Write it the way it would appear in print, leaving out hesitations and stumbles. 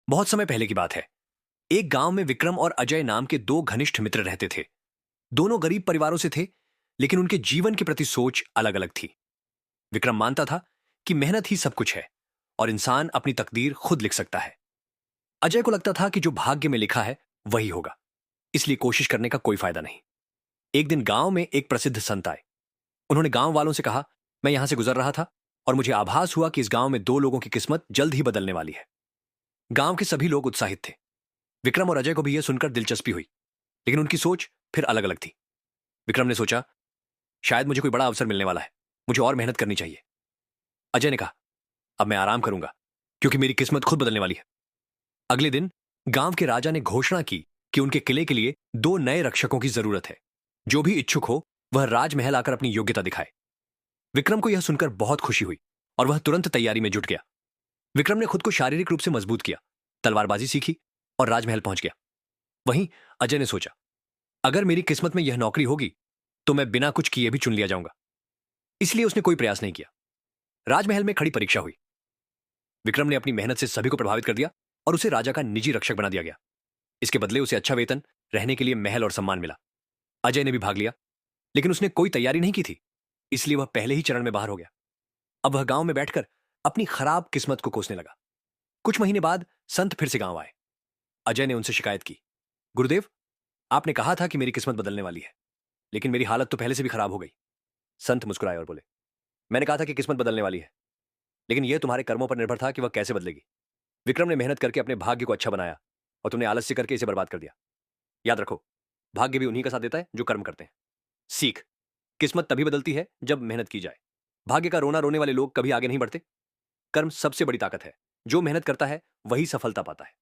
बहुत समय पहले की बात है। एक गांव में विक्रम और अजय नाम के दो घनिष्ठ मित्र रहते थे। दोनों गरीब परिवारों से थे, लेकिन उनके जीवन के प्रति सोच अलग अलग थी। विक्रम मानता था कि मेहनत ही सब कुछ है और इंसान अपनी तकदीर खुद लिख सकता है। अजय को लगता था कि जो भाग्य में लिखा है वही होगा, इसलिए कोशिश करने का कोई फायदा नहीं। एक दिन गांव में एक प्रसिद्ध संत आए। उन्होंने गांव वालों से कहा, मैं यहां से गुजर रहा था और मुझे आभास हुआ कि इस गांव में दो लोगों की किस्मत जल्द ही बदलने वाली है। गांव के सभी लोग उत्साहित थे। विक्रम और अजय को भी यह सुनकर दिलचस्पी हुई, लेकिन उनकी सोच फिर अलग अलग थी। विक्रम ने सोचा, शायद मुझे कोई बड़ा अवसर मिलने वाला है, मुझे और मेहनत करनी चाहिए। अजय ने कहा, अब मैं आराम करूंगा, क्योंकि मेरी किस्मत खुद बदलने वाली है। अगले दिन गांव के राजा ने घोषणा की कि उनके किले के लिए दो नए रक्षकों की जरूरत है। जो भी इच्छुक हो वह राजमहल आकर अपनी योग्यता दिखाए। विक्रम को यह सुनकर बहुत खुशी हुई और वह तुरंत तैयारी में जुट गया। विक्रम ने खुद को शारीरिक रूप से मजबूत किया, तलवारबाजी सीखी और राजमहल पहुंच गया। वहीं अजय ने सोचा, अगर मेरी किस्मत में यह नौकरी होगी तो मैं बिना कुछ किए भी चुन लिया जाऊंगा। इसलिए उसने कोई प्रयास नहीं किया। राजमहल में खड़ी परीक्षा हुई। विक्रम ने अपनी मेहनत से सभी को प्रभावित कर दिया और उसे राजा का निजी रक्षक बना दिया गया। इसके बदले उसे अच्छा वेतन, रहने के लिए महल और सम्मान मिला। अजय ने भी भाग लिया, लेकिन उसने कोई तैयारी नहीं की थी, इसलिए वह पहले ही चरण में बाहर हो गया। अब वह गांव में बैठकर अपनी खराब किस्मत को कोसने लगा। कुछ महीने बाद संत फिर से गांव आए। अजय ने उनसे शिकायत की, गुरुदेव, आपने कहा था कि मेरी किस्मत बदलने वाली है, लेकिन मेरी हालत तो पहले से भी खराब हो गई। संत मुस्कुराए और बोले, मैंने कहा था कि किस्मत बदलने वाली है, लेकिन यह तुम्हारे कर्मों पर निर्भर था कि वह कैसे बदलेगी। विक्रम ने मेहनत करके अपने भाग्य को अच्छा बनाया और तुमने आलस्य करके इसे बर्बाद कर दिया। याद रखो, भाग्य भी उन्हीं का साथ देता है जो कर्म करते हैं। सीख, किस्मत तभी बदलती है जब मेहनत की जाए। भाग्य का रोना रोने वाले लोग कभी आगे नहीं बढ़ते। कर्म सबसे बड़ी ताकत है। जो मेहनत करता है वही सफलता पाता है।